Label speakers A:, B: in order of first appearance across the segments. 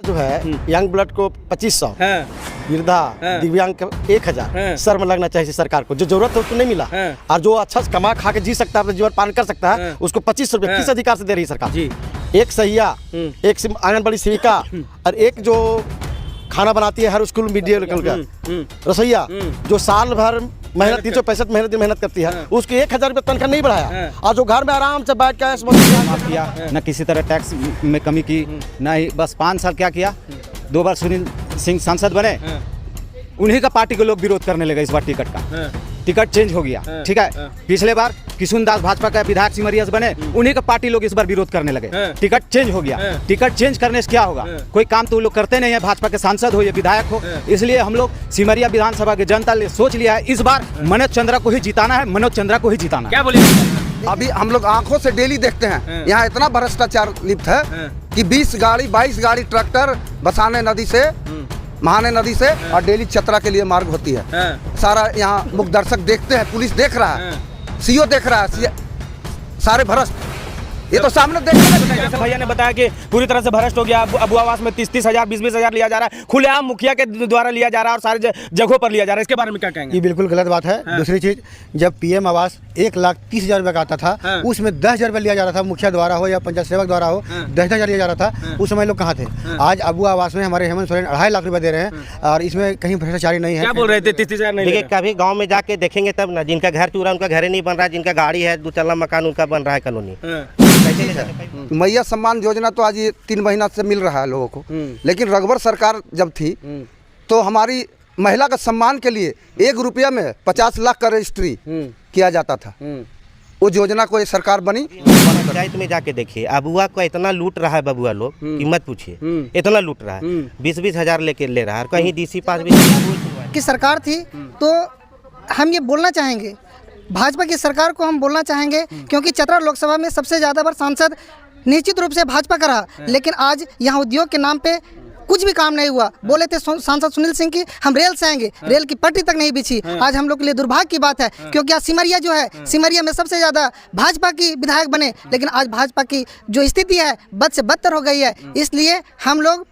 A: जो है young blood को 2500, वृद्धा दिव्यांग को 1000 सर में लगना चाहिए सरकार को। जो जरूरत है उसको नहीं मिला, और जो अच्छा कमा खा के जी सकता है, अपना जीवन पालन कर सकता है, उसको 2500 रुपये किस अधिकार से दे रही है सरकार? एक सहिया, एक आंगनबाड़ी सेविका, और एक जो खाना बनाती है हर स्कूल मिड डे मील का रसोईया, जो साल भर मेहनत 365 मेहनत करती है, उसको 1000 रुपये तनख्वाह नहीं बढ़ाया, और जो घर में आराम से बैठ के
B: किया, न किसी तरह टैक्स में कमी की, न ही बस 5 साल क्या किया। 2 बार सुनील सिंह सांसद बने, उन्हीं का पार्टी के लोग विरोध करने लगे। इस बार टिकट का टिकट चेंज हो गया, ठीक है। पिछले बार किशुन दास भाजपा का विधायक सिमरिया से बने, उन्हीं का पार्टी लोग इस बार विरोध करने लगे। टिकट चेंज हो गया। टिकट चेंज करने से क्या होगा? कोई काम तो लोग करते नहीं है, भाजपा के सांसद हो या विधायक हो। इसलिए हम लोग सिमरिया विधानसभा के जनता ने सोच लिया है, इस बार मनोज चंद्रा को ही जिताना है, मनोज चंद्रा को ही जिताना।
C: क्या बोलिए?
D: अभी हम लोग आंखों से डेली देखते हैं, यहाँ इतना भ्रष्टाचार लिप्त है कि 20 गाड़ी 22 गाड़ी ट्रैक्टर बसाने नदी से, महाने नदी से, और डेली चतरा के लिए मार्ग होती है। सारा यहाँ मुख्य दर्शक देखते हैं, पुलिस देख रहा है, सीओ देख रहा है, सारे भ्रष्ट, ये तो सामने देख रहे हैं।
C: भैया ने बताया कि पूरी तरह से भ्रष्ट हो गया। अबू आवास में 30-30 हजार 20-20 हजार लिया जा रहा है, खुलेआम मुखिया के द्वारा लिया जा रहा है, और सारे जगहों पर लिया जा रहा है। इसके बारे में क्या कहेंगे?
A: ये बिल्कुल गलत बात है। दूसरी चीज, जब पीएम आवास 1,30,000 रुपये का आता था, उसमें 10,000 रुपये लिया जा रहा था, मुखिया द्वारा हो या पंचायत सेवक द्वारा हो, 10,000 लिया जा रहा था। उस समय लोग कहाँ थे? आज अबू आवास में हमारे हेमंत सोरेन 2.5 लाख रुपये दे रहे हैं, और इसमें कहीं भ्रष्टाचारी नहीं है।
C: क्या बोल रहे थे? 30,000 नहीं।
E: देखिए, कभी गांव में जाके देखेंगे तब ना, जिनका घर चूरा उनका घर ही नहीं बन रहा है, जिनका गाड़ी है 2 तल्ला मकान उनका बन रहा है कॉलोनी।
D: मैया सम्मान योजना तो आज ये 3 महीना से मिल रहा है लोगों को, लेकिन रघुवर सरकार जब थी तो हमारी महिला का सम्मान के लिए 1 रुपया में 50 लाख का रजिस्ट्री किया जाता था। वो योजना को ये सरकार बनी।
E: पंचायत में जाके देखिए, अबुआ को इतना लूट रहा है बबुआ लोग कि मत पूछिए, इतना लूट रहा है। 20-20 हजार लेके ले रहा है, कहीं DC पास भी
F: की सरकार थी। तो हम ये बोलना चाहेंगे, भाजपा की सरकार को हम बोलना चाहेंगे, क्योंकि चतरा लोकसभा में सबसे ज़्यादा बार सांसद निश्चित रूप से भाजपा का रहा, लेकिन आज यहाँ उद्योग के नाम पे कुछ भी काम नहीं हुआ। बोले थे सांसद सुनील सिंह की हम रेल से आएंगे, रेल की पटरी तक नहीं बिछी। आज हम लोग के लिए दुर्भाग्य की बात है, क्योंकि आज सिमरिया जो है, सिमरिया में सबसे ज़्यादा भाजपा की विधायक बने, लेकिन आज भाजपा की जो स्थिति है बद से बदतर हो गई है। इसलिए हम लोग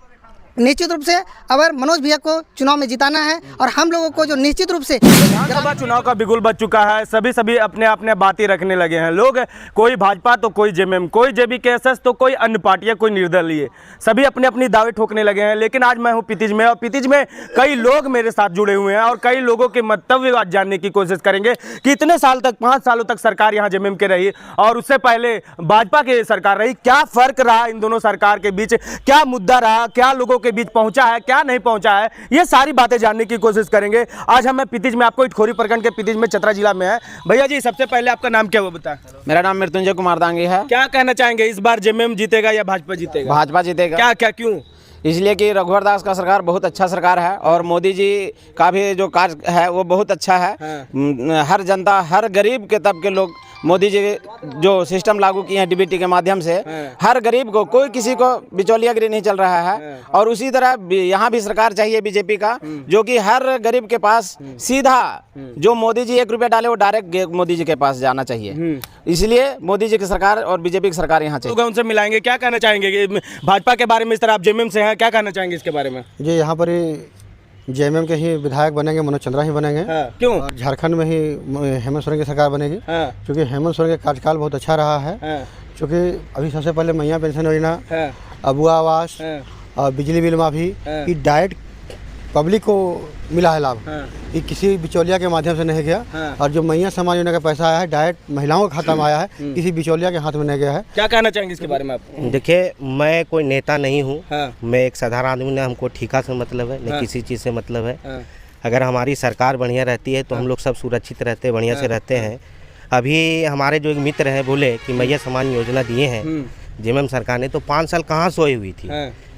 F: निश्चित रूप से अगर मनोज भैया को चुनाव में जिताना है, और हम लोगों को जो निश्चित रूप से
C: विधानसभा चुनाव का बिगुल बज चुका है, सभी अपने बातें रखने लगे हैं लोग। कोई भाजपा तो कोई जेएमएम, कोई जेबीकेएसएस तो कोई अन्य पार्टियां, कोई निर्दलीय, सभी अपनी दावे ठोकने लगे हैं। लेकिन आज मैं हूं पितिज में, और पितिज में कई लोग मेरे साथ जुड़े हुए हैं, और कई लोगों के मंतव्य आज जानने की कोशिश करेंगे कि इतने साल तक 5 सालों तक सरकार यहाँ जेएमएम के रही, और उससे पहले भाजपा की सरकार रही। क्या फर्क रहा इन दोनों सरकार के बीच? क्या मुद्दा रहा? क्या लोगों के बीच पहुंचा है, क्या नहीं पहुंचा है? ये सारी बातें जानने की कोशिश करेंगे। आज हम पितिज में, आपको इटखोरी प्रखंड के पितिज में चतरा जिला में है। भैया जी, सबसे पहले आपका नाम क्या हुआ बताएं?
B: मेरा नाम मृत्युंजय कुमार दांगी है।
C: क्या कहना चाहेंगे, इस बार जेएमएम जीतेगा या भाजपा जीतेगा?
B: भाजपा जीतेगा।
C: क्या क्यों?
B: इसलिए कि रघुवर दास का सरकार बहुत अच्छा सरकार है, और मोदी जी का भी जो कार्य है वो बहुत अच्छा है। हर जनता, हर गरीब के तबके लोग मोदी जी जो सिस्टम लागू किए हैं डीबीटी के माध्यम से, हर गरीब को, कोई किसी को बिचौलियागिरी नहीं चल रहा है। और उसी तरह यहाँ भी सरकार चाहिए बीजेपी का, जो कि हर गरीब के पास सीधा जो मोदी जी 1 रुपया डाले वो डायरेक्ट मोदी जी के पास जाना चाहिए। इसलिए मोदी जी की सरकार और बीजेपी की सरकार यहाँ चाहिए।
C: उनसे मिलाएंगे, क्या कहना चाहेंगे भाजपा के बारे में? इस तरह आप जेएमएम से हैं, क्या कहना चाहेंगे इसके बारे में?
A: जी, यहाँ पर जेएमएम के ही विधायक बनेंगे, मनोज चंद्रा ही बनेंगे।
C: क्यों?
A: और झारखंड में ही हेमंत सोरेन की सरकार बनेगी, क्योंकि हेमंत सोरेन का कार्यकाल बहुत अच्छा रहा है। क्योंकि अभी सबसे पहले मैया पेंशन योजना, अबुआ आवास और बिजली बिल माफी, ये डायरेक्ट पब्लिक को मिला है लाभ। ये किसी बिचौलिया के माध्यम से नहीं गया। और जो मैया समाज योजना का पैसा आया है, डायरेक्ट महिलाओं के खाता में आया है, किसी बिचौलिया के हाथ में नहीं गया है।
C: क्या कहना चाहेंगे इसके बारे में आप?
E: देखिए, मैं कोई नेता नहीं हूँ, मैं एक साधारण आदमी, न हमको ठेका से मतलब है, न किसी चीज़ से मतलब है। अगर हमारी सरकार बढ़िया रहती है तो हम लोग सब सुरक्षित रहते, बढ़िया से रहते हैं। अभी हमारे जो एक मित्र हैं बोले कि मैया सम्मान योजना दिए हैं जेएमएम सरकार ने, तो 5 साल कहाँ सोई हुई थी,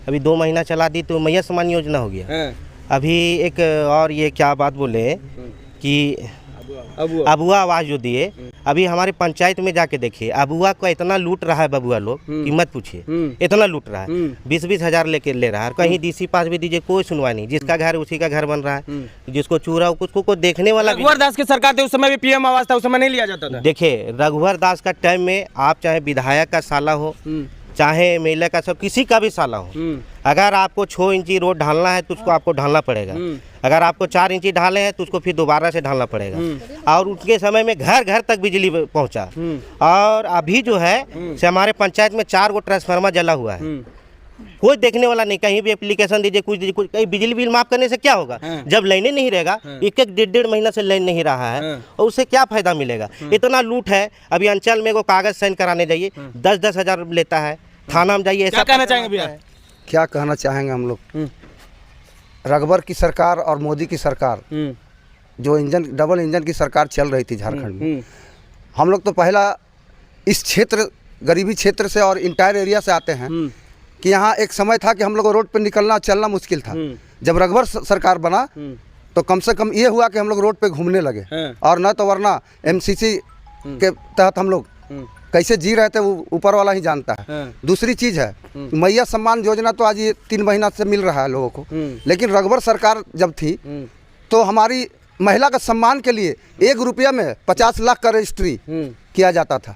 E: अभी 2 महीना चला दी तो मैया सम्मान योजना हो गया। अभी एक और ये क्या बात बोले कि अबुआ आवास जो दिए, अभी हमारे पंचायत में जाके देखिए, अबुआ को इतना लूट रहा है बबुआ लोग कि मत पूछिए, इतना लूट रहा है। 20-20 हजार लेके ले रहा है, कहीं DC पास भी दीजिए, कोई सुनवाई नहीं। जिसका घर उसी का घर बन रहा है, जिसको चूरा उसको कोई देखने वाला।
C: रघुवर दास की सरकार थी, उस समय भी पीएम आवास था, उस समय नहीं लिया जाता था।
E: देखिए, रघुवर दास का टाइम में आप चाहे विधायक का साला हो, चाहे एमएलए का, सब किसी का भी साला हो, अगर आपको 6 इंची रोड ढालना है तो उसको आपको ढालना पड़ेगा। अगर आपको 4 इंची ढाले हैं तो उसको फिर दोबारा से ढालना पड़ेगा। और उसके समय में घर घर तक बिजली पहुंचा। और अभी जो है से हमारे पंचायत में 4 गो ट्रांसफार्मर जला हुआ है, कोई देखने वाला नहीं। कहीं भी एप्लीकेशन दीजिए, कुछ दीजिए, कहीं बिजली बिल माफ करने से क्या होगा? जब लाइनें नहीं रहेगा, 1-1 महीना से लाइन नहीं रहा है, और उससे क्या फायदा मिलेगा? इतना लूट है। अभी अंचल में वो कागज साइन कराने जाइए 10-10 हजार लेता है, थाना में जाइए।
C: क्या कहना चाहेंगे भैया?
D: क्या कहना चाहेंगे हम लोग? रघुवर की सरकार और मोदी की सरकार, जो डबल इंजन की सरकार चल रही थी झारखंड में, हम लोग तो पहला इस क्षेत्र, गरीबी क्षेत्र से और इंटायर एरिया से आते हैं कि यहाँ एक समय था कि हम लोग को रोड पर निकलना चलना मुश्किल था। जब रघुवर सरकार बना तो कम से कम ये हुआ कि हम लोग रोड पे घूमने लगे, और न तो वरना MCC के तहत हम लोग कैसे जी रहे थे वो ऊपर वाला ही जानता है। दूसरी चीज़ है, मैया सम्मान योजना तो आज ये 3 महीना से मिल रहा है लोगों को, लेकिन रघुवर सरकार जब थी तो हमारी महिला का सम्मान के लिए 1 रुपया में 50 लाख का रजिस्ट्री किया जाता था।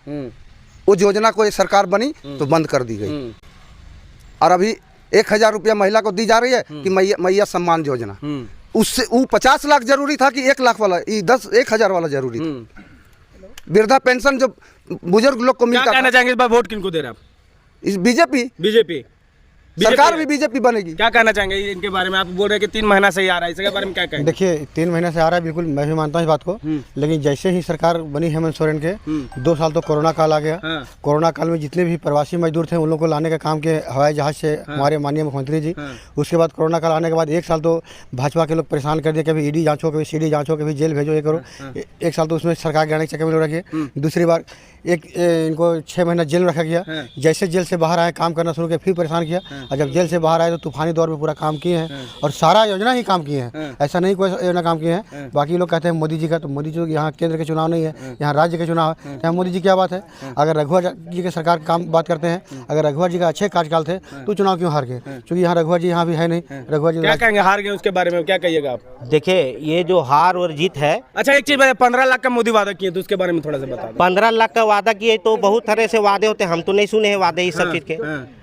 D: वो योजना को ये सरकार बनी तो बंद कर दी गई, और अभी 1000 रुपया महिला को दी जा रही है कि मैया सम्मान योजना। उससे वो 50 लाख जरूरी था कि 1 लाख वाला, ये 1,000 वाला जरूरी था। वृद्धा पेंशन जो बुजुर्ग लोग को मिलता।
C: क्या कहना चाहेंगे इस बार वोट किनको दे रहे हैं आप?
D: इस बीजेपी सरकार भी बीजेपी बनेगी।
C: क्या कहना चाहेंगे इनके बारे में? आप बोल रहे हैं कि 3 महीना से ही आ रहा है, इसके बारे में क्या कहेंगे?
A: देखिए 3 महीने से आ रहा है, बिल्कुल मैं भी मानता हूँ इस बात को। लेकिन जैसे ही सरकार बनी हेमंत सोरेन के 2 साल तो कोरोना काल आ गया। कोरोना काल में जितने भी प्रवासी मजदूर थे उन लोगों को लाने का काम किया हवाई जहाज से हमारे माननीय मुख्यमंत्री जी। उसके बाद कोरोना काल आने के बाद 1 साल तो भाजपा के लोग परेशान कर दिए, कभी ED जाँचो, कभी CD जाँचो, कभी जेल भेजो, ये करो। 1 साल तो उसमें सरकार गिराने के चक्कर में रखिए। दूसरी बार इनको 6 महीना जेल में रखा गया। जैसे जेल से बाहर आए काम करना शुरू किया, फिर परेशान किया, और जब जेल से बाहर आए तो तूफानी दौर में पूरा काम किए हैं, और सारा योजना ही काम किए हैं। ऐसा नहीं कोई योजना काम किए हैं। बाकी लोग कहते हैं मोदी जी का, तो मोदी जी यहाँ केंद्र के चुनाव नहीं है, यहाँ राज्य के चुनाव है। यहाँ मोदी जी क्या बात है? अगर रघुवर जी के सरकार काम बात करते हैं, अगर रघुवर जी का अच्छे कार्यकाल थे तो चुनाव क्यों हार गए? क्योंकि यहाँ रघुवर जी यहाँ भी है नहीं। रघुवर जी
C: क्या कहेंगे हार गए उसके बारे में क्या कहिएगा आप?
E: देखिए ये जो हार और जीत है।
C: अच्छा एक चीज बताइए, 15 लाख का मोदी वादा किए तो उसके बारे में थोड़ा सा बता दो।
E: 15 लाख का वादा किए तो बहुत तरह से वादे होते हैं, हम तो नहीं सुने हैं वादे इस सब चीज़ के।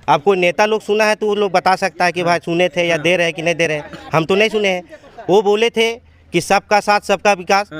E: अब कोई नेता लोग सुना है तो वो लोग बता सकता है कि भाई सुने थे या दे रहे हैं कि नहीं दे रहे हैं। हम तो नहीं सुने हैं। वो बोले थे कि सबका साथ सबका विकास,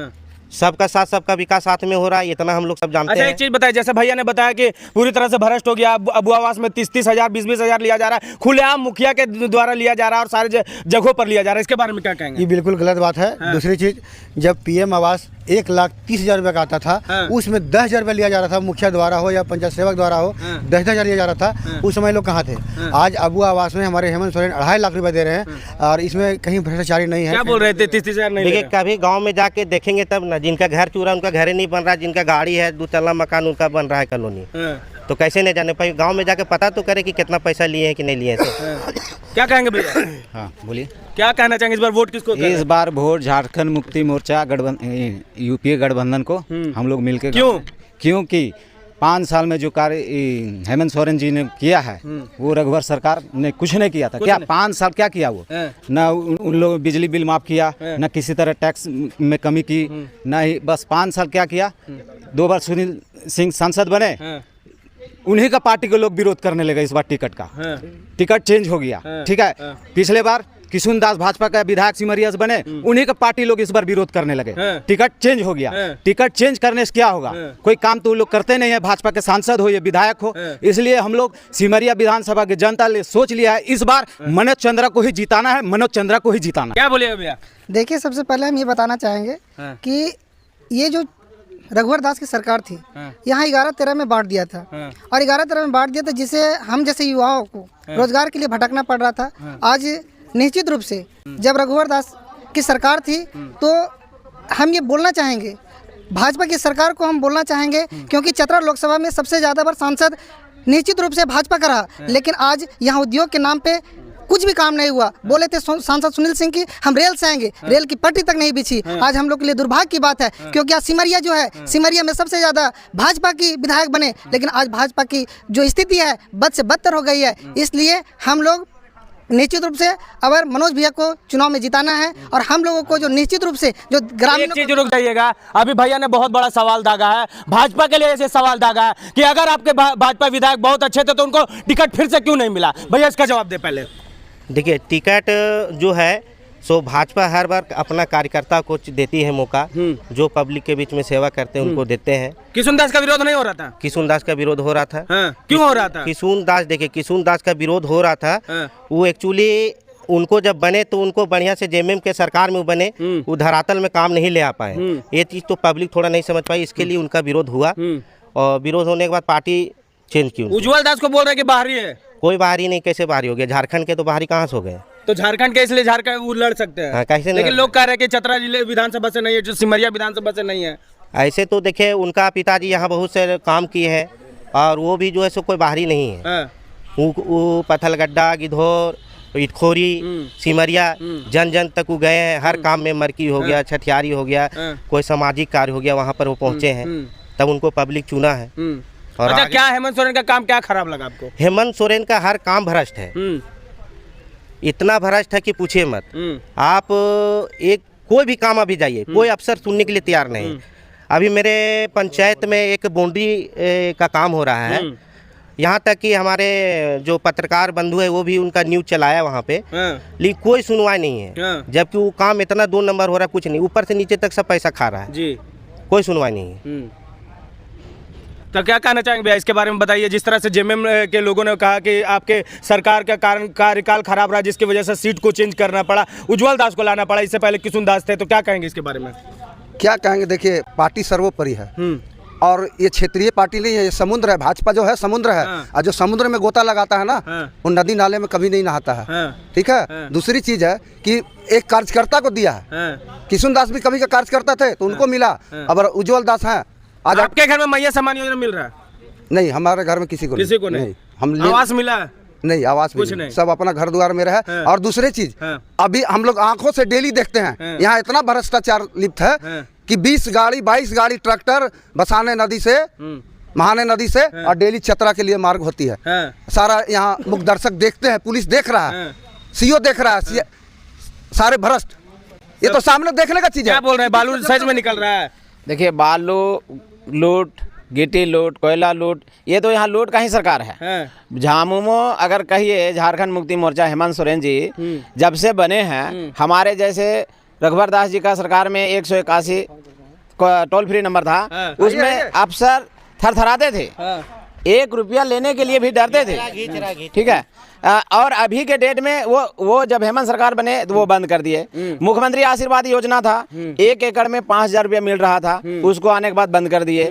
E: सबका साथ सबका विकास साथ में हो रहा है, इतना हम लोग सब जानते हैं।
C: अच्छा एक चीज बताइए, जैसे भैया ने बताया कि पूरी तरह से भ्रष्ट हो गया, अबू आवास में 30-30 हजार 20-20 हजार लिया जा रहा है, खुलेआम मुखिया के द्वारा लिया जा रहा है और सारे जगहों पर लिया जा रहा है, इसके बारे में क्या कहेंगे?
A: ये बिल्कुल गलत बात है। दूसरी चीज, जब PM आवास 1,30,000 रुपये का आता था, उसमें 10,000 रुपये लिया जा रहा था, मुखिया द्वारा हो या पंचायत सेवक द्वारा हो, 10,000 लिया जा रहा था। उस समय लोग कहाँ थे? आज अबू आवास में हमारे हेमंत सोरेन 2.5 लाख रुपये दे रहे हैं, और इसमें कहीं भ्रष्टाचारी नहीं है।
C: क्या बोल रहे थे 30-30 हजार नहीं?
E: देखिए कभी गांव में जाके देखेंगे तब ना, जिनका घर चूरा उनका घर ही नहीं बन रहा, जिनका गाड़ी है 2 तल्ला मकान उनका बन रहा है कॉलोनी, तो कैसे नहीं जाने पाए? गांव में जाके पता तो करे कि कितना पैसा लिए हैं कि नहीं लिए हैं।
C: क्या कहेंगे भैया?
B: हाँ बोलिए।
C: क्या कहना चाहेंगे इस बार वोट किसको?
B: इस बार वोट झारखंड मुक्ति मोर्चा UPA गठबंधन को हम लोग मिलकर।
C: क्यों? क्योंकि
B: 5 साल में जो कार्य हेमंत सोरेन जी ने किया है वो रघुवर सरकार ने कुछ नहीं किया था। क्या 5 साल क्या किया? वो ना उन लोग बिजली बिल माफ किया, ना किसी तरह टैक्स में कमी की, ना ही बस 5 साल क्या किया? 2 बार सुनील सिंह सांसद बने, उन्हीं का पार्टी के लोग विरोध करने लगे। इस बार टिकट का टिकट चेंज हो गया, ठीक है। पिछले बार किशुन दास भाजपा का विधायक सिमरिया से बने, उन्हीं का पार्टी लोग इस बार विरोध करने लगे। टिकट चेंज हो गया। टिकट चेंज करने से क्या होगा? कोई काम तो लोग करते नहीं है। भाजपा के सांसद हो या विधायक हो, इसलिए हम लोग सिमरिया विधानसभा की जनता ने सोच लिया है इस बार मनोज चंद्रा को ही जिताना है, मनोज चंद्रा को ही जिताना।
C: क्या बोलिएगा भैया?
F: देखिए सबसे पहले हम ये बताना चाहेंगे कि ये जो रघुवर दास की सरकार थी, यहाँ 11-13 में बांट दिया था, और 11-13 में बांट दिया था, जिससे हम जैसे युवाओं को रोजगार के लिए भटकना पड़ रहा था। आज निश्चित रूप से जब रघुवर दास की सरकार थी तो हम ये बोलना चाहेंगे, भाजपा की सरकार को हम बोलना चाहेंगे, क्योंकि चतरा लोकसभा में सबसे ज़्यादा बार सांसद निश्चित रूप से भाजपा का रहा, लेकिन आज यहाँ उद्योग के नाम पे कुछ भी काम नहीं हुआ। बोले थे सांसद सुनील सिंह की हम रेल से आएंगे, रेल की पट्टी तक नहीं बिछी। आज हम लोग के लिए दुर्भाग्य की बात है, क्योंकि आज सिमरिया जो है, सिमरिया में सबसे ज़्यादा भाजपा की विधायक बने, लेकिन आज भाजपा की जो स्थिति है बद से बदतर हो गई है। इसलिए हम लोग निश्चित रूप से अगर मनोज भैया को चुनाव में जिताना है, और हम लोगों को जो निश्चित रूप से जो ग्रामीण
C: चीज रुक जाइएगा, अभी भैया ने बहुत बड़ा सवाल दागा है, भाजपा के लिए ऐसे सवाल दागा है कि अगर आपके भाजपा विधायक बहुत अच्छे थे तो उनको टिकट फिर से क्यों नहीं मिला? भैया इसका जवाब दे पहले।
E: देखिए टिकट जो है सो भाजपा हर बार अपना कार्यकर्ता को देती है मौका, जो पब्लिक के बीच में सेवा करते हैं उनको देते हैं।
C: किशुन दास का विरोध नहीं हो रहा था?
E: किशुन दास का विरोध हो रहा था।
C: क्यों हो रहा था?
E: किशुन दास, देखिए किशुन दास का विरोध हो रहा था, वो एक्चुअली उनको जब बने तो उनको बढ़िया से जेएमएम के सरकार में बने, वो धरातल में काम नहीं ले आ पाए। ये चीज़ तो पब्लिक थोड़ा नहीं समझ पाई, इसके लिए उनका विरोध हुआ और विरोध होने के बाद पार्टी चेंज की।
C: उज्जवल दास को बोल रहे कि बाहरी है।
E: कोई बाहरी नहीं, कैसे बाहरी हो गया? झारखंड के तो बाहरी कहाँ से हो गए?
C: तो झारखंड के इसलिए झारखंड वो लड़ सकते हैं।
E: कैसे?
C: लेकिन लोग कह रहे हैं कि चतरा जिले विधानसभा से नहीं है, जो सिमरिया विधानसभा से नहीं है।
E: ऐसे तो देखिए उनका पिताजी यहाँ बहुत से काम किए हैं और वो भी जो है सो कोई बाहरी नहीं है। वो पथलगड्डा, गिधौर, इटखोरी, सिमरिया, जन जन तक वो गए हैं। हर काम में मरकी हो गया, छठियारी हो गया, कोई सामाजिक कार्य हो गया, वहाँ पर वो पहुँचे हैं, तब उनको पब्लिक चुना है। और
C: अच्छा, क्या हेमंत सोरेन का काम क्या खराब लगा आपको?
E: हेमंत सोरेन का हर काम भ्रष्ट है, इतना भ्रष्ट है कि पूछिए मत। आप एक कोई भी काम अभी जाइए, कोई अफसर सुनने के लिए तैयार नहीं। अभी मेरे पंचायत में एक बाउंड्री का काम हो रहा है, यहाँ तक कि हमारे जो पत्रकार बंधु है वो भी उनका न्यूज चलाया वहाँ पे, लेकिन कोई सुनवाई नहीं है। जबकि वो काम इतना 2 नंबर हो रहा है, कुछ नहीं, ऊपर से नीचे तक सब पैसा खा रहा है जी, कोई सुनवाई नहीं है।
C: तो क्या कहना चाहेंगे भैया इसके बारे में बताइए? जिस तरह से जेएमएम के लोगों ने कहा कि आपके सरकार का कारण कार्यकाल खराब रहा, जिसकी वजह से सीट को चेंज करना पड़ा, उज्जवल दास को लाना पड़ा, इससे पहले किशुन दास थे, तो क्या कहेंगे इसके बारे में?
D: क्या कहेंगे, देखिए पार्टी सर्वोपरि है और ये क्षेत्रीय पार्टी नहीं है, ये समुद्र है। भाजपा जो है समुद्र है, और जो समुद्र में गोता लगाता है ना, वो नदी नाले में कभी नहीं नहाता है। ठीक है। दूसरी चीज है कि एक कार्यकर्ता को दिया है। किशुन दास भी कभी का कार्यकर्ता थे तो उनको मिला, अब उज्जवल दास है।
C: आज आपके घर में मैया सम्मान योजना मिल रहा है?
D: नहीं, हमारे घर में किसी को नहीं। हम
C: आवास मिला है?
D: नहीं, आवास कुछ नहीं, सब अपना घर द्वार में है। और दूसरी चीज, अभी हम लोग आंखों से डेली देखते हैं, यहाँ इतना भ्रष्टाचार लिप्त है कि 20 गाड़ी 22 गाड़ी ट्रैक्टर बसाने नदी से, महाने नदी से, और डेली चतरा के लिए मार्ग होती है। सारा यहाँ मुख दर्शक देखते हैं, पुलिस देख रहा है, सीओ देख रहा है, सारे भ्रष्ट। ये तो सामने देखने का चीज है।
C: क्या बोल रहे हैं? बालू सच में निकल रहा है।
G: देखिए बालू लूट, गिट्टी लूट, कोयला लूट, ये तो यहाँ लूट का ही सरकार है। झामुमो अगर कहिए, झारखंड मुक्ति मोर्चा हेमंत सोरेन जी जब से बने हैं, हमारे जैसे रघुवर दास जी का सरकार में 181 टोल फ्री नंबर था, उसमें अफसर थरथराते थे, 1 रुपया लेने के लिए भी डरते थे। ठीक है। और अभी के डेट में वो जब हेमंत सरकार बने तो वो बंद कर दिए। मुख्यमंत्री आशीर्वाद योजना था, 1 एकड़ में 5,000 रुपया मिल रहा था, उसको आने के बाद बंद कर दिए।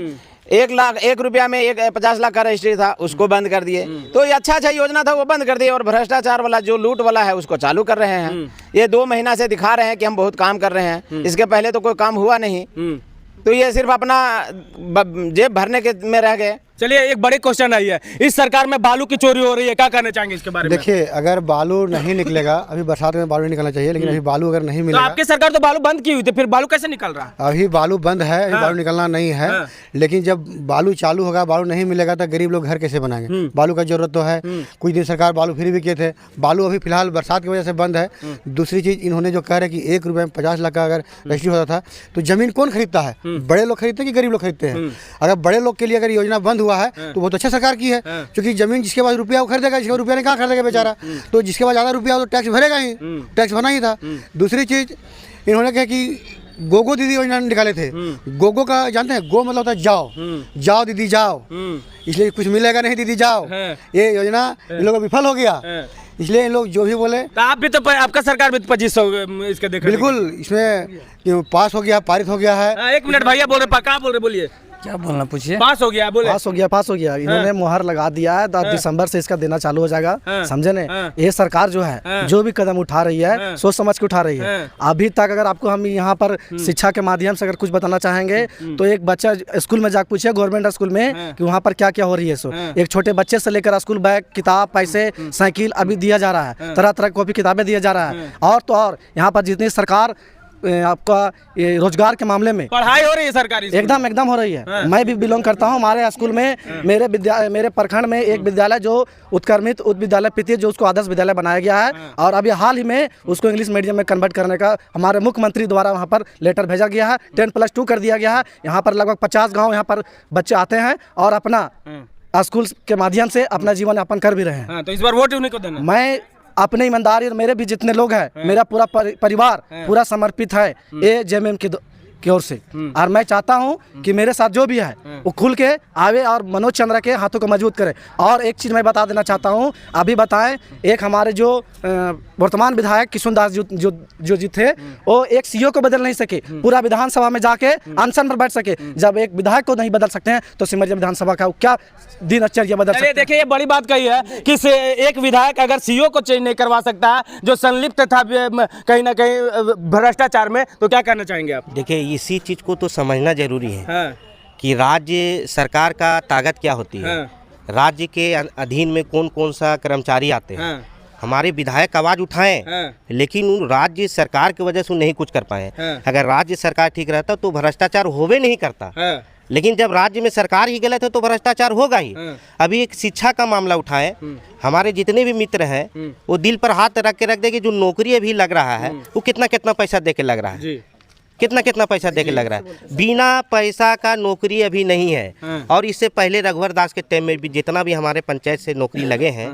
G: 1 रुपया में 50 लाख का रजिस्ट्री था, उसको बंद कर दिए। तो ये अच्छा योजना था, वो बंद कर दिए। और भ्रष्टाचार वाला जो लूट वाला है उसको चालू कर रहे हैं। ये 2 महीना से दिखा रहे हैं कि हम बहुत काम कर रहे हैं, इसके पहले तो कोई काम हुआ नहीं। तो ये सिर्फ अपना जेब भरने के में रह गए।
C: चलिए, एक बड़ी क्वेश्चन आई है, इस सरकार में बालू की चोरी हो रही है, क्या कहना चाहेंगे इसके बारे में?
A: देखिए, अगर बालू नहीं निकलेगा, अभी बरसात में बालू निकलना चाहिए, लेकिन अभी बालू अगर नहीं मिलेगा,
C: तो आपकी सरकार तो बालू बंद की हुई थी, फिर बालू कैसे निकल रहा?
A: अभी बालू बंद है, अभी बालू निकलना नहीं है। लेकिन जब बालू चालू होगा, बालू नहीं मिलेगा तो गरीब लोग घर कैसे बनाएंगे? बालू का जरूरत तो है। कुछ दिन सरकार बालू फ्री भी किए थे, बालू अभी फिलहाल बरसात की वजह से बंद है। दूसरी चीज, इन्होंने जो कह रहे कि 1 रुपये में 50 लाख का अगर रजिस्ट्री होता था, तो जमीन कौन खरीदता है? बड़े लोग खरीदते हैं कि गरीब लोग खरीदते हैं? अगर बड़े लोग के लिए अगर योजना बंद हुआ है तो बहुत अच्छा सरकार की है, क्योंकि जमीन जिसके पास रुपया वो खरीदेगा, जिसके पास रुपया नहीं कहाँ खरीदेगा बेचारा? तो जिसके पास ज़्यादा रुपया हो तो टैक्स भरेगा ही, टैक्स भरना ही था। दूसरी चीज, इन्होंने कहा कि गोगो दीदी योजना निकाले थे। गोगो का जानते हैं? गो मतलब होता है जाओ, जाओ दीदी जाओ, इसलिए कुछ मिलेगा नहीं दीदी जाओ। ये योजना इन लोगों का विफल हो गया, इसलिए इन लोग जो भी बोले।
C: तो आप भी तो, आपका सरकार भी 2500 इसके देख,
A: बिल्कुल इसमें पास हो गया, पारित हो गया है।
C: 1 मिनट भैया बोल रहे, कहाँ बोल रहे, बोलिए।
G: क्या बोलना पूछिए?
C: पास हो गया, बोले।
A: पास हो गया। इन्होंने मुहर लगा दिया है, तो दिसंबर से इसका देना चालू हो जाएगा। समझे ने? ये सरकार जो है, जो भी कदम उठा रही है, सोच समझ के उठा रही है। अभी तक अगर आपको हम यहाँ पर शिक्षा के माध्यम से अगर कुछ बताना चाहेंगे, तो एक बच्चा स्कूल में जाकर पूछे, गवर्नमेंट स्कूल में, कि वहाँ पर क्या क्या हो रही है। सो एक छोटे बच्चे से लेकर स्कूल बैग, किताब, पैसे, साइकिल अभी दिया जा रहा है, तरह तरह की कॉपी किताबें दिया जा रहा है। और तो और यहाँ पर जितनी सरकार आपका ये रोजगार के मामले में
C: पढ़ाई हो रही है सरकारी,
A: एकदम हो रही है। मैं भी बिलोंग करता हूँ। हमारे स्कूल में, मेरे प्रखंड में एक विद्यालय जो उत्क्रमित उच्च विद्यालय पितिया, जो उसको आदर्श विद्यालय बनाया गया है, और अभी हाल ही में उसको इंग्लिश मीडियम में कन्वर्ट करने का हमारे मुख्यमंत्री द्वारा वहाँ पर लेटर भेजा गया है। 10+2 कर दिया गया है। यहाँ पर लगभग 50 गाँव यहाँ पर बच्चे आते हैं और अपना स्कूल के माध्यम से अपना जीवन यापन कर भी रहे हैं।
C: तो इस बार वोट उन्हीं को देना।
A: मैं अपने ईमानदारी और मेरे भी जितने लोग हैं, मेरा पूरा परिवार पूरा समर्पित है ये जेएमएम की ओर से। और मैं चाहता हूं कि मेरे साथ जो भी है वो खुल के आवे और मनोज चंद्रा के हाथों को मजबूत करे। और एक चीज़ मैं बता देना चाहता हूं, अभी बताएं, एक हमारे जो वर्तमान विधायक किशुन दास जो जी थे, वो एक सीईओ को बदल नहीं सके, पूरा विधानसभा में जाके अनशन पर बैठ सके। जब एक विधायक को नहीं बदल सकते हैं तो सिमरिया विधानसभा का क्या दिनचर्या बदल सकते हैं?
C: देखिए ये बड़ी बात कही है कि एक विधायक अगर सीईओ को चेंज नहीं करवा सकता है जो संलिप्त था कहीं ना कहीं भ्रष्टाचार में, तो क्या करना चाहेंगे आप?
E: देखिए इसी चीज़ को तो समझना जरूरी है कि राज्य सरकार का ताकत क्या होती है, राज्य के अधीन में कौन कौन सा कर्मचारी आते हैं। हमारे विधायक आवाज़ उठाएं, लेकिन उन राज्य सरकार की वजह से नहीं कुछ कर पाए। अगर राज्य सरकार ठीक रहता तो भ्रष्टाचार होवे नहीं करता, लेकिन जब राज्य में सरकार ही गलत है तो भ्रष्टाचार होगा ही। अभी एक शिक्षा का मामला उठाएं, हमारे जितने भी मित्र हैं वो दिल पर हाथ रख के रख दे कि जो नौकरी अभी लग रहा है वो कितना कितना पैसा दे के लग रहा है, कितना कितना पैसा दे के लग रहा है। बिना पैसा का नौकरी अभी नहीं है। और इससे पहले रघुवर दास के टाइम में भी जितना भी हमारे पंचायत से नौकरी लगे हैं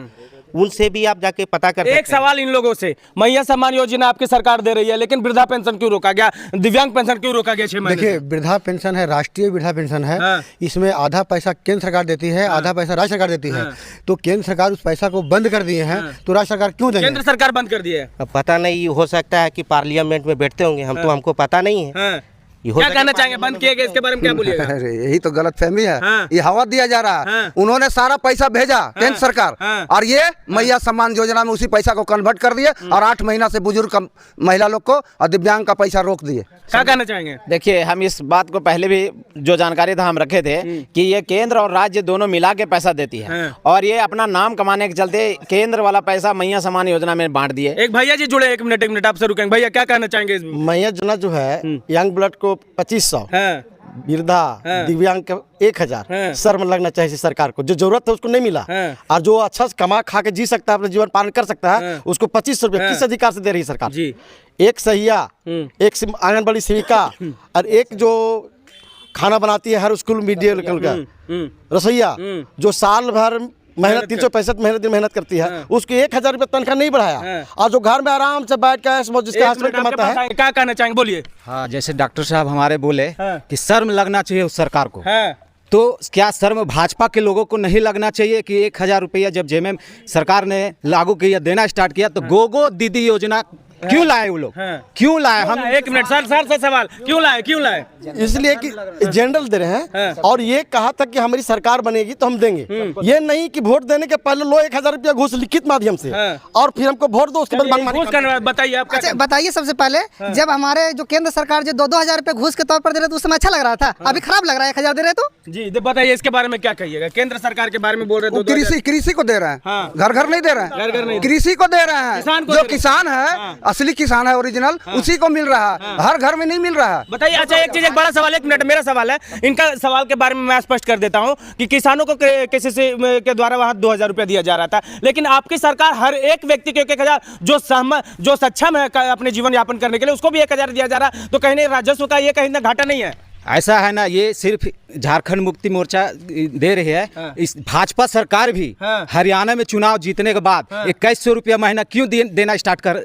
E: उनसे भी आप जाके पता कर सकते हैं।
C: एक सवाल इन लोगों से, मैया सम्मान योजना आपकी सरकार दे रही है, लेकिन वृद्धा पेंशन क्यों रोका गया, दिव्यांग पेंशन क्यों रोका गया 6 महीने?
H: देखिए वृद्धा पेंशन है, राष्ट्रीय वृद्धा पेंशन है। इसमें आधा पैसा केंद्र सरकार देती है, आधा पैसा राज्य सरकार देती है। तो केंद्र सरकार उस पैसा को बंद कर दिए हैं, तो राज्य सरकार क्यों देंगे?
C: केंद्र सरकार बंद कर दी है।
E: अब पता नहीं, हो सकता है कि पार्लियामेंट में बैठते होंगे, हमको पता नहीं है।
C: क्या कहना चाहेंगे, बंद किए गए, इसके बारे में क्या बोलिएगा?
D: अरे यही तो गलत फहमी है। ये हवा दिया जा रहा है। उन्होंने सारा पैसा भेजा केंद्र सरकार, और ये मैया सम्मान योजना में उसी पैसा को कन्वर्ट कर दिए और 8 महीना से बुजुर्ग महिला लोग को और दिव्यांग का पैसा रोक दिए।
C: क्या कहना चाहेंगे?
G: देखिए हम इस बात को पहले भी जो जानकारी था हम रखे थे कि ये केंद्र और राज्य दोनों मिला के पैसा देती है, और ये अपना नाम कमाने के चलते केंद्र वाला पैसा मैया सम्मान योजना में बांट दिए।
C: एक भैया जी जुड़े, एक मिनट आपसे रुकेंगे। भैया क्या कहना चाहेंगे?
A: मैया योजना जो है यंग ब्लड को 2500, वृद्धा दिव्यांग का 1000 शर्म लगना चाहिए सरकार को। जो जरूरत है उसको नहीं मिला, और जो अच्छा से कमा खा के जी सकता है, अपना जीवन पालन कर सकता है, उसको 2500 रुपये किस अधिकार से दे रही है सरकार? जी। एक सहिया, एक आंगनबाड़ी सेविका, और एक जो खाना बनाती है हर स्कूल मिड डे मील का रसोईया, जो साल भर मेहनत 365 दिन मेहनत करती है, उसको 1000 रुपये तनख्वाह नहीं बढ़ाया, और जो घर में आराम से बैठ के जिसका हस्बैंड कमाता है।
C: क्या कहना चाहेंगे, बोलिए।
B: हाँ, जैसे डॉक्टर साहब हमारे बोले कि शर्म लगना चाहिए उस सरकार को, तो क्या शर्म भाजपा के लोगों को नहीं लगना चाहिए कि 1000 रुपया जब जेएमएम सरकार ने लागू किया, देना स्टार्ट किया, तो गोगो दीदी योजना क्यों लाए वो लोग? क्यों लाए? हम
C: 1 मिनट सर सवाल, क्यों लाए?
A: इसलिए कि जनरल दे रहे हैं, और ये कहा था कि हमारी सरकार बनेगी तो हम देंगे। ये नहीं कि वोट देने के पहले लो 1000 रुपया घूस लिखित माध्यम से, और फिर हमको वोट दो, उसके बाद
C: बताइए आप।
F: अच्छा बताइए, सबसे पहले जब हमारे जो केंद्र सरकार जो 2-2 हजार रुपए घूस के तौर पर दे रहे थे उस समय अच्छा लग रहा था, अभी खराब लग रहा है 1000 दे रहे तो?
C: जी बताइए, इसके बारे में क्या कहिएगा? केंद्र सरकार के बारे में बोल रहे
D: थे, कृषि को दे रहे हैं, घर नहीं दे रहे हैं, कृषि को दे रहे हैं। जो किसान है, असली किसान है, ओरिजिनल, उसी को मिल रहा है, हर घर में नहीं मिल रहा है।
C: बताइए। अच्छा एक चीज, एक बड़ा सवाल, 1 मिनट मेरा सवाल है, इनका सवाल के बारे में मैं स्पष्ट कर देता हूं कि किसानों को केसीसी के द्वारा वहां 2000 रुपया दिया जा रहा था, लेकिन आपकी सरकार हर एक व्यक्ति को 1000, जो सक्षम है अपने जीवन यापन करने के लिए, उसको भी 1000 दिया जा रहा है। तो कहीं राजस्व का ये कहीं ना घाटा नहीं है?
B: ऐसा है ना, ये सिर्फ झारखंड मुक्ति मोर्चा दे रही है। इस भाजपा सरकार भी हरियाणा में चुनाव जीतने के बाद 2100 रुपया महीना क्यों देना स्टार्ट कर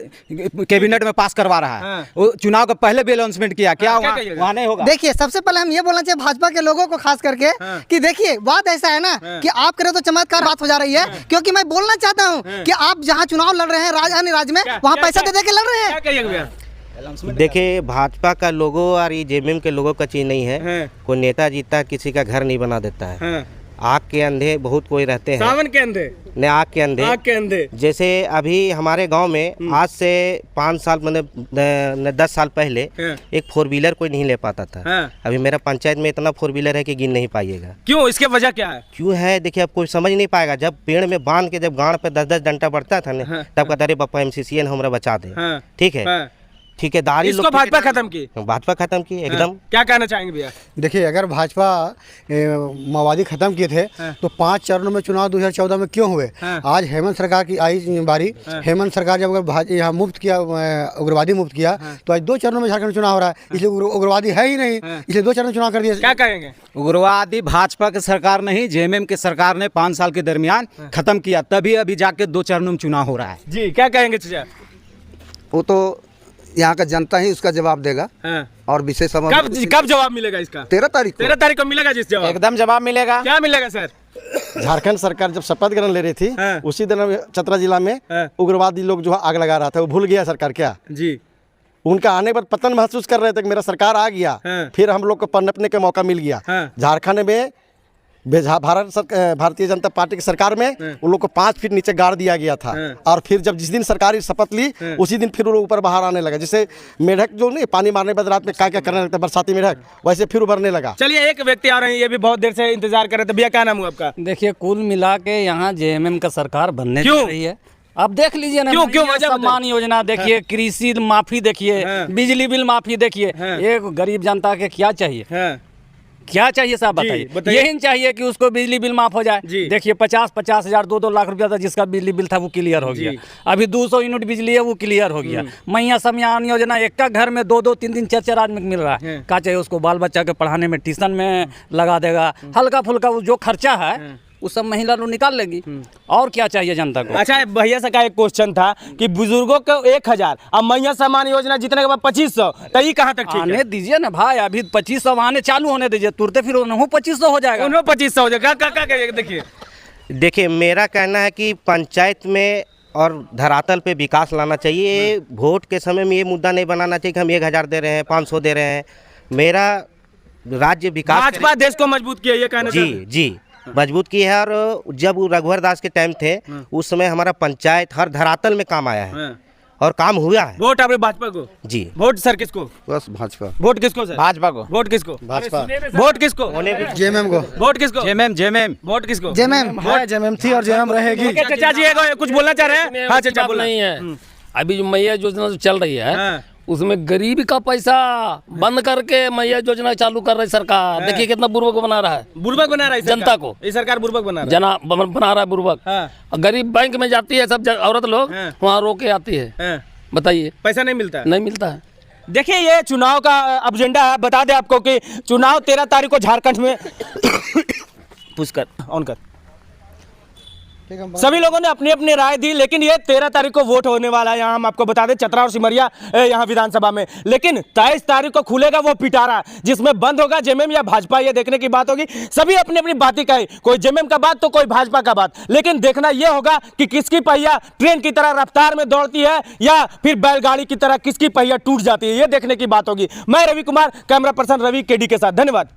B: कैबिनेट में पास करवा रहा है? वो चुनाव का पहले भी अनाउंसमेंट किया, क्या वहाँ नहीं होगा?
F: देखिए, सबसे पहले हम ये बोलना चाहिए भाजपा के लोगों को खास करके कि देखिए बात ऐसा है ना कि आप करें तो चमत्कार बात हो जा रही है, क्योंकि मैं बोलना चाहता हूँ कि आप जहाँ चुनाव लड़ रहे हैं राजधानी राज्य में, वहाँ पैसा दे के लड़ रहे हैं।
E: देखिए भाजपा का लोगो और ये जेएमएम के लोगों का चीज नहीं है। कोई नेता जीता किसी का घर नहीं बना देता है। आग के अंधे बहुत कोई रहते हैं,
C: सावन के अंधे
E: ने आग के अंधे। जैसे अभी हमारे गांव में आज से 5 साल मतलब 10 साल पहले एक 4 व्हीलर कोई नहीं ले पाता था। अभी मेरा पंचायत में इतना 4 व्हीलर है कि गिन नहीं पाइएगा।
C: क्यों? इसके वजह क्या है?
E: क्यों है, देखिए अब कोई समझ नहीं पाएगा। जब पेड़ में बांध के जब गाड़ पे 10-10 डंडा बढ़ता था ना, तब कहता अरे पापा MCCN हमारा बचा दे, ठीक है। ठेकेदारी
C: इसको भाजपा खत्म की,
E: भाजपा खत्म की एकदम।
C: क्या कहना चाहेंगे भैया?
H: देखिए, अगर भाजपा माओवादी खत्म किए थे तो 5 चरणों में चुनाव 2014 में क्यों हुए? आज हेमंत सरकार की आई बारी, हेमंत सरकार जब अगर यहाँ मुक्त किया, उग्रवादी मुक्त किया, तो आज 2 चरणों में झारखंड चुनाव हो रहा है, इसलिए उग्रवादी है ही नहीं, इसलिए 2 चरण में चुनाव कर दिया।
C: क्या कहेंगे?
B: उग्रवादी भाजपा की सरकार नहीं, जेएमएम की सरकार ने 5 साल के दरमियान खत्म किया, तभी अभी जाके 2 चरणों में चुनाव हो रहा है।
C: जी, क्या कहेंगे चाचा?
D: वो तो यहाँ का जनता ही उसका जवाब देगा। और विशेष
C: कब जवाब मिलेगा इसका?
D: 13 तारीख को।
C: 13 तारीख को मिलेगा जिस जवाब?
G: एकदम जवाब मिलेगा।
C: क्या मिलेगा सर?
A: झारखंड सरकार जब शपथ ग्रहण ले रही थी उसी दिन चतरा जिला में उग्रवादी लोग जो आग लगा रहा था, वो भूल गया सरकार क्या? जी, उनका आने पर पतन महसूस कर रहे थे कि मेरा सरकार आ गया, फिर हम लोग को पनपने का मौका मिल गया। झारखंड में भारतीय जनता पार्टी की सरकार में उन लोग को 5 फीट नीचे गाड़ दिया गया था, और फिर जब जिस दिन सरकारी शपथ ली उसी दिन फिर वो ऊपर बाहर आने लगा। जैसे मेढक जो नहीं पानी मारने बाद रात में क्या क्या करने लगता है बरसाती मेढक, वैसे फिर उभरने लगा।
C: चलिए, एक व्यक्ति आ रहे हैं, ये भी बहुत देर से इंतजार कर रहे थे। भैया क्या नाम हुआ आपका?
I: देखिए, कुल मिला के यहाँ जेएमएम का सरकार बनने जा रही है। अब देख लीजिए ना,
C: क्यों वजह
I: सम्मान योजना देखिए, कृषि माफी देखिए, बिजली बिल माफी देखिए। एक गरीब जनता के क्या चाहिए? क्या चाहिए साहब बताइए? यही चाहिए कि उसको बिजली बिल माफ हो जाए। देखिए, 50-50 हजार 2-2 लाख रुपया था जिसका बिजली बिल था, वो क्लियर हो गया। अभी 200 यूनिट बिजली है, वो क्लियर हो गया। मैया सम्मान योजना, एक का घर में 2-2, 3-3, 4-4 आदमी मिल रहा है। क्या चाहिए उसको? बाल बच्चा के पढ़ाने में, ट्यूशन में लगा देगा। हल्का फुल्का जो खर्चा है वो सब महिला लोग निकाल लेगी। और क्या चाहिए जनता को?
C: अच्छा, भैया से का एक क्वेश्चन था कि बुजुर्गों को 1000 और मैया सम्मान योजना जितने के बाद 2500, तो ये कहाँ तक ठीक है?
I: आने दीजिए ना भाई, अभी 2500 आने चालू होने दीजिए, तुरंत फिर उन्होंने 2500 हो जाएगा।
C: उन्होंने 2500 हो जाएगा। देखिए
E: देखिए, मेरा कहना है कि पंचायत में और धरातल पे विकास लाना चाहिए। वोट के समय में ये मुद्दा नहीं बनाना चाहिए कि हम 1000 दे रहे हैं, 500 दे रहे हैं। मेरा राज्य विकास,
C: भाजपा देश को मजबूत किया, ये कहना?
E: जी मजबूत की है। और जब रघुवर दास के टाइम थे उस समय हमारा पंचायत हर धरातल में काम आया है और काम हुआ है।
C: वोट आपने भाजपा को? जी। वोट सर किसको?
D: बस भाजपा।
C: वोट किसको सर?
G: भाजपा को।
C: वोट किसको?
A: भाजपा।
C: वोट किसको?
H: जेएमएम को।
C: वोट किसको?
B: जेएमएम।
C: वोट किसको?
H: जेएमएम थी और जेएमएम रहेगी।
C: चाचा जी कुछ बोलना चाह रहे हैं? हाँ चाचा, बोल नहीं है।
J: अभी जो मैया योजना जो चल रही है उसमें गरीब का पैसा बंद करके मैया योजना चालू कर रही सरकार। देखिए कितना बुर्बक बना रहा है।
C: बुर्बक बना रहा है
J: जनता को।
C: ये सरकार बुर्बक बना रहा है
J: बुर्बक। गरीब बैंक में जाती है, सब औरत लोग वहाँ रो के आती है। बताइए,
C: पैसा नहीं मिलता?
J: नहीं मिलता है।
C: देखिए, ये चुनाव का एजेंडा है। बता दें आपको कि चुनाव 13 तारीख को झारखंड में पुष्कर ऑन कर सभी लोगों ने अपनी अपनी राय दी, लेकिन ये 13 तारीख को वोट होने वाला है। यहाँ हम आपको बता दें, चतरा और सिमरिया यहाँ विधानसभा में। लेकिन 23 तारीख को खुलेगा वो पिटारा, जिसमें बंद होगा जेएमएम या भाजपा, ये देखने की बात होगी। सभी अपनी अपनी बातें कहे, कोई जेएमएम का बात तो कोई भाजपा का बात, लेकिन देखना यह होगा कि किसकी पहिया ट्रेन की तरह रफ्तार में दौड़ती है या फिर बैलगाड़ी की तरह किसकी पहिया टूट जाती है। ये देखने की बात होगी। मैं रवि कुमार, कैमरा पर्सन रवि केडी के साथ, धन्यवाद।